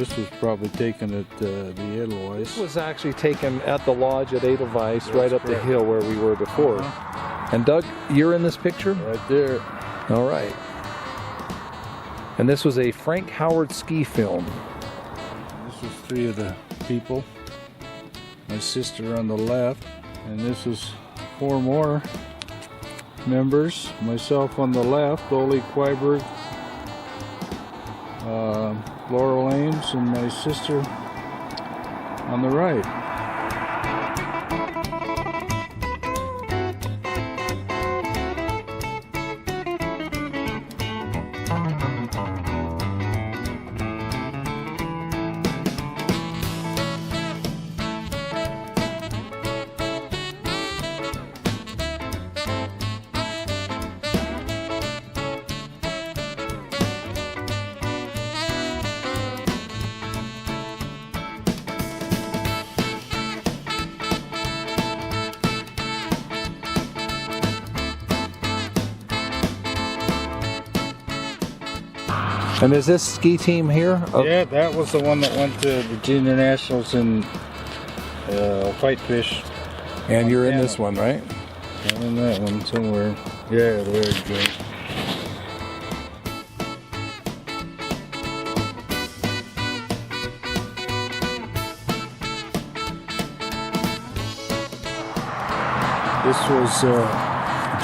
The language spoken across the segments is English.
this was probably taken at the Edelweiss. This was actually taken at the lodge at Edelweiss, right up the hill where we were before. And Doug, you're in this picture? Right there. All right. And this was a Frank Howard ski film. This was 3 of the people. My sister on the left, and this is 4 more members. Myself on the left, Ole Quiberg, Laurel Ames, and my sister on the right. And is this ski team here? Yeah, that was the one that went to the Junior Nationals in Whitefish. And you're in this one, right? I'm in that one somewhere. Yeah, there you go. This was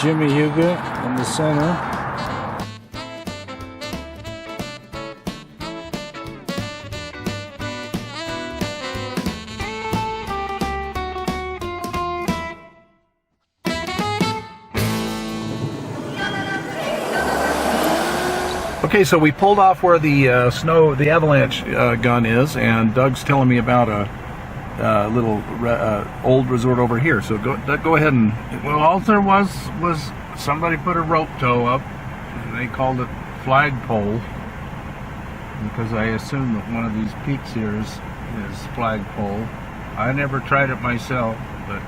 Jimmy Huga in the center. Okay, so we pulled off where the avalanche gun is, and Doug's telling me about a little old resort over here. So go ahead and. Well, all there was somebody put a rope tow up, and they called it flagpole, because I assume that one of these peaks here is flagpole. I never tried it myself, but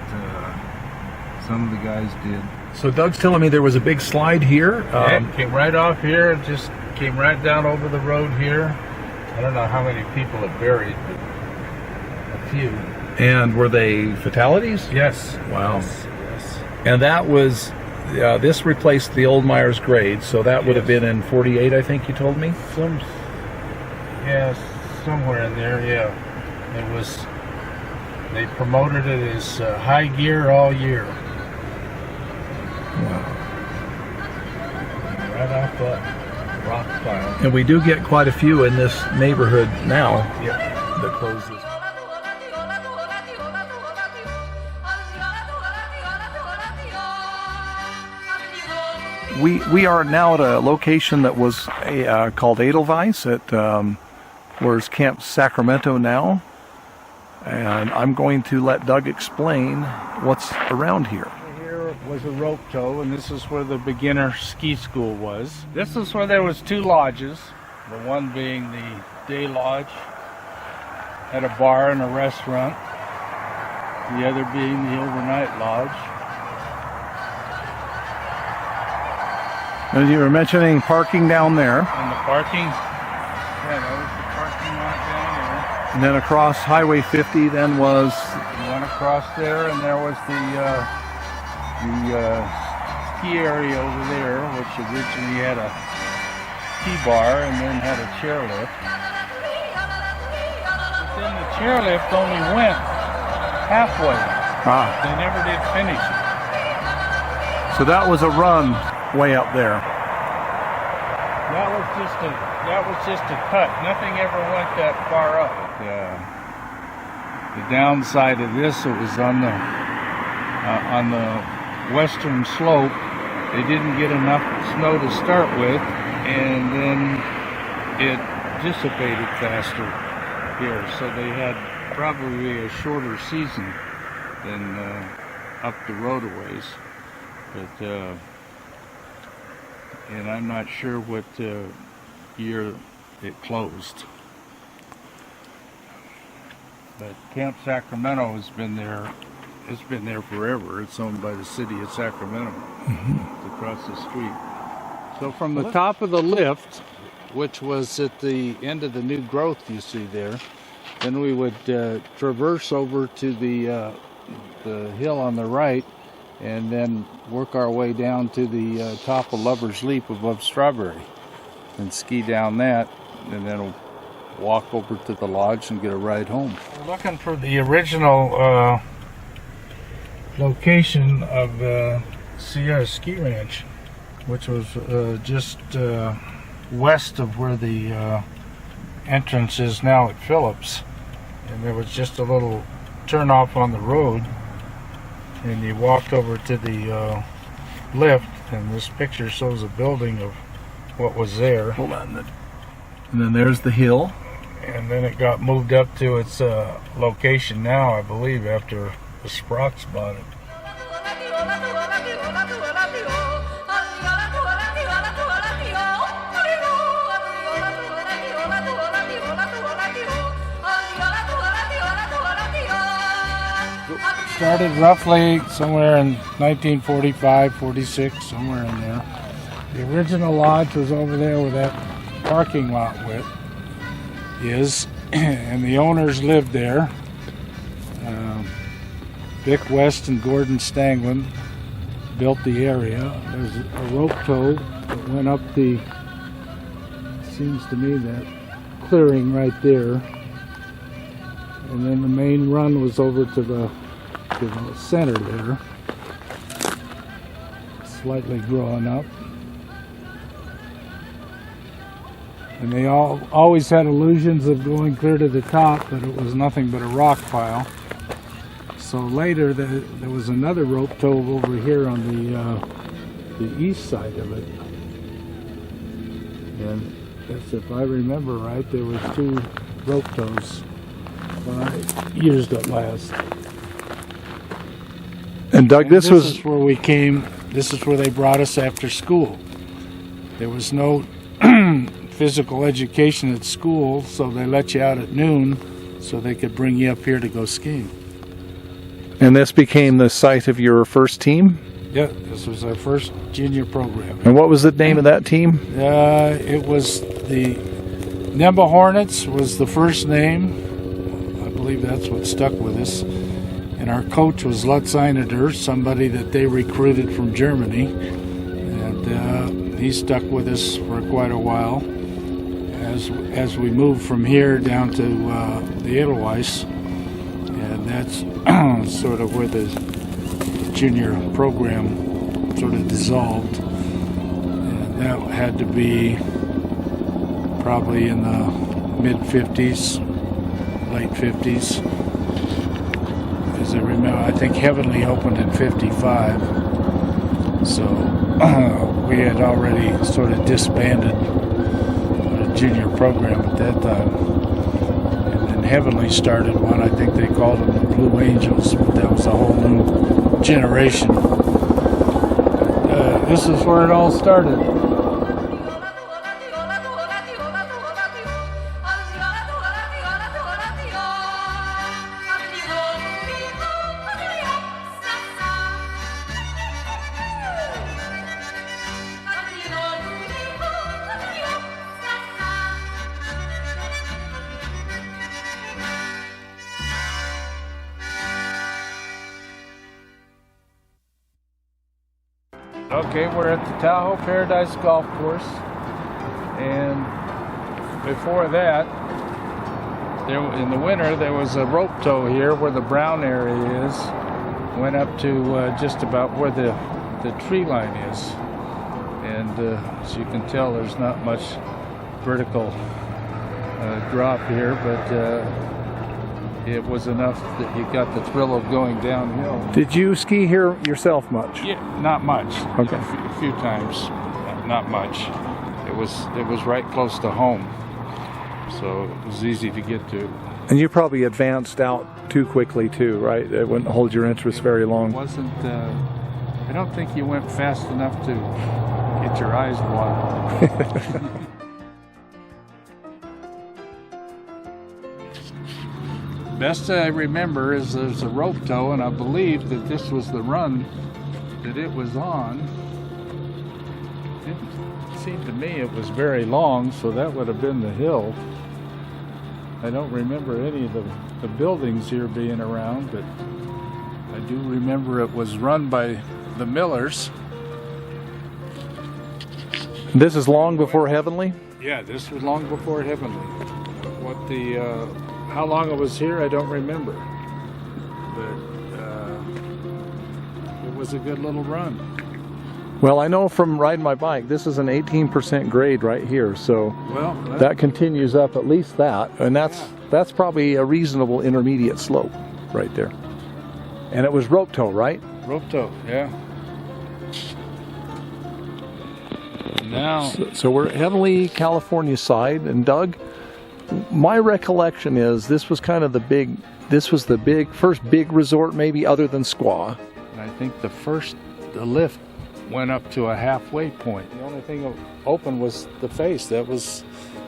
some of the guys did. So Doug's telling me there was a big slide here. It came right off here, and just came right down over the road here. I don't know how many people it buried, but a few. And were they fatalities? Yes. Wow. Yes. And that was, this replaced the old Myers grade, so that would have been in 48, I think you told me? Somewhere in there, yeah. It was, they promoted it as high gear all year. Wow. Right off that rock pile. And we do get quite a few in this neighborhood now. Yep. That closes. We are now at a location that was called Edelweiss. Where's Camp Sacramento now. And I'm going to let Doug explain what's around here. Here was a rope tow, and this is where the beginner ski school was. This is where there was 2 lodges, the one being the day lodge, had a bar and a restaurant, the other being the overnight lodge. And you were mentioning parking down there. And the parking, yeah, that was the parking lot down there. And then across Highway 50 then was... You went across there, and there was the ski area over there, which originally had a ski bar and then had a chairlift. But then the chairlift only went halfway. They never did finish it. So that was a run way up there. That was just a cut. Nothing ever went that far up. The downside of this, it was on the western slope. They didn't get enough snow to start with, and then it dissipated faster here. So they had probably a shorter season than up the road a ways. But and I'm not sure what year it closed. But Camp Sacramento has been there. It's been there forever. It's owned by the city of Sacramento. It's across the street. So from the top of the lift, which was at the end of the new growth you see there. Then we would traverse over to the hill on the right, and then work our way down to the top of Lover's Leap above Strawberry, and ski down that, and then walk over to the lodge and get a ride home. We're looking for the original location of Sierra Ski Ranch, which was just west of where the entrance is now at Phillips. And there was just a little turn off on the road, and you walked over to the lift, and this picture shows a building of what was there. Hold on. And then there's the hill. And then it got moved up to its location now, I believe, after the Sprocks bought it. Started roughly somewhere in 1945, 46, somewhere in there. The original lodge was over there where that parking lot is, and the owners lived there. Vic West and Gordon Stanglin built the area. There's a rope tow that went up the, seems to me, that clearing right there. And then the main run was over to the center there, slightly growing up. And they always had illusions of going clear to the top, but it was nothing but a rock pile. So later there was another rope tow over here on the east side of it. And if I remember right, there was 2 rope tows when I used it last. And Doug, this was is where we came. This is where they brought us after school. There was no physical education at school, so they let you out at noon so they could bring you up here to go skiing. And this became the site of your first team? Yeah, this was our first junior program. And what was the name of that team? It was the Nemba Hornets was the first name. I believe that's what stuck with us. And our coach was Lutz Einader, somebody that they recruited from Germany. And he stuck with us for quite a while as we moved from here down to the Edelweiss. And that's sort of where the junior program sort of dissolved. And that had to be probably in the mid-50s, late 50s. As I remember, I think Heavenly opened in 55. So we had already sort of disbanded the junior program at that time. And then Heavenly started one. I think they called them the Blue Angels, but that was a whole new generation. This is where it all started. Okay, we're at the Tahoe Paradise Golf Course, and before that, in the winter, there was a rope tow here where the brown area is, went up to just about where the tree line is, and as you can tell, there's not much vertical drop here, but it was enough that you got the thrill of going downhill. Did you ski here yourself much? Yeah, not much. Okay. A few times, not much. It was right close to home, so it was easy to get to. And you probably advanced out too quickly too, right? It wouldn't hold your interest very long. It wasn't. I don't think you went fast enough to get your eyes watered. Best I remember is there's a rope tow, and I believe that this was the run that it was on. It seemed to me it was very long, so that would have been the hill. I don't remember any of the buildings here being around, but I do remember it was run by the Millers. This is long before Heavenly? Yeah, this was long before Heavenly. What the how long it was here, I don't remember, but it was a good little run. Well, I know from riding my bike, this is an 18% grade right here, so Well, that continues up at least that, and that's probably a reasonable intermediate slope right there. And it was rope tow, right? rope tow, yeah. Now, So we're at Heavenly, California side, and Doug, my recollection is this was kind of the first big resort maybe other than Squaw. I think the lift went up to a halfway point. The only thing open was the face. That was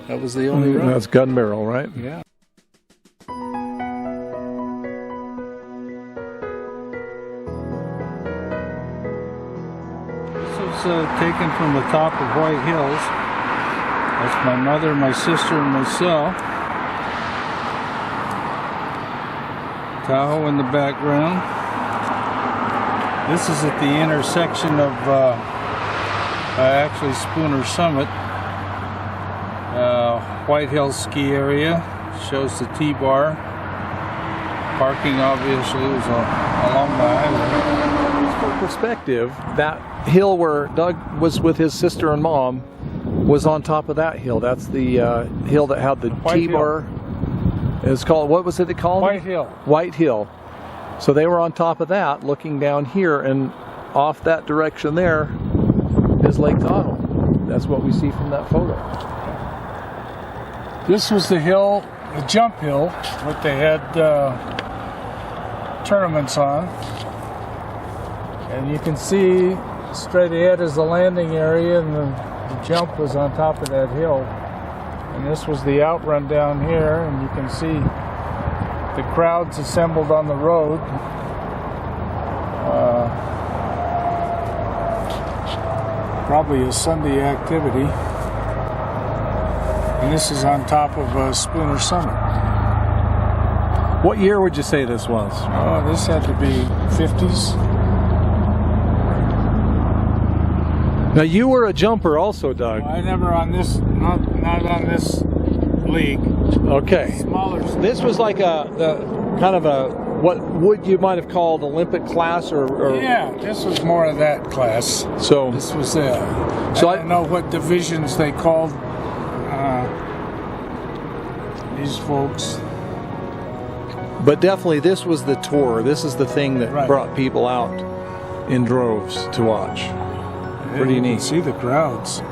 the only run. That's Gun Barrel, right? Yeah. This is taken from the top of White Hills. That's my mother, my sister, and myself. Tahoe in the background. This is at the intersection of actually Spooner Summit. White Hills ski area. Shows the T-bar. Parking obviously was along the highway. For perspective, that hill where Doug was with his sister and mom was on top of that hill. That's the hill that had the T-bar. It's called, what was it called? White Hill. White Hill. So they were on top of that, looking down here, and off that direction there is Lake Tahoe. That's what we see from that photo. This was the hill, the jump hill, what they had tournaments on. And you can see straight ahead is the landing area, and the jump was on top of that hill. And this was the outrun down here, and you can see the crowds assembled on the road. Probably a Sunday activity. And this is on top of Spooner Summit. What year would you say this was? Oh, this had to be 50s. Now you were a jumper also, Doug. I never on this, not on this league. Okay. Smaller. This was like what would you might have called Olympic class or Yeah, this was more of that class. So This was So I don't know what divisions they called these folks. but definitely this was the tour. This is the thing that Right. brought people out in droves to watch. Pretty You can neat. see the crowds.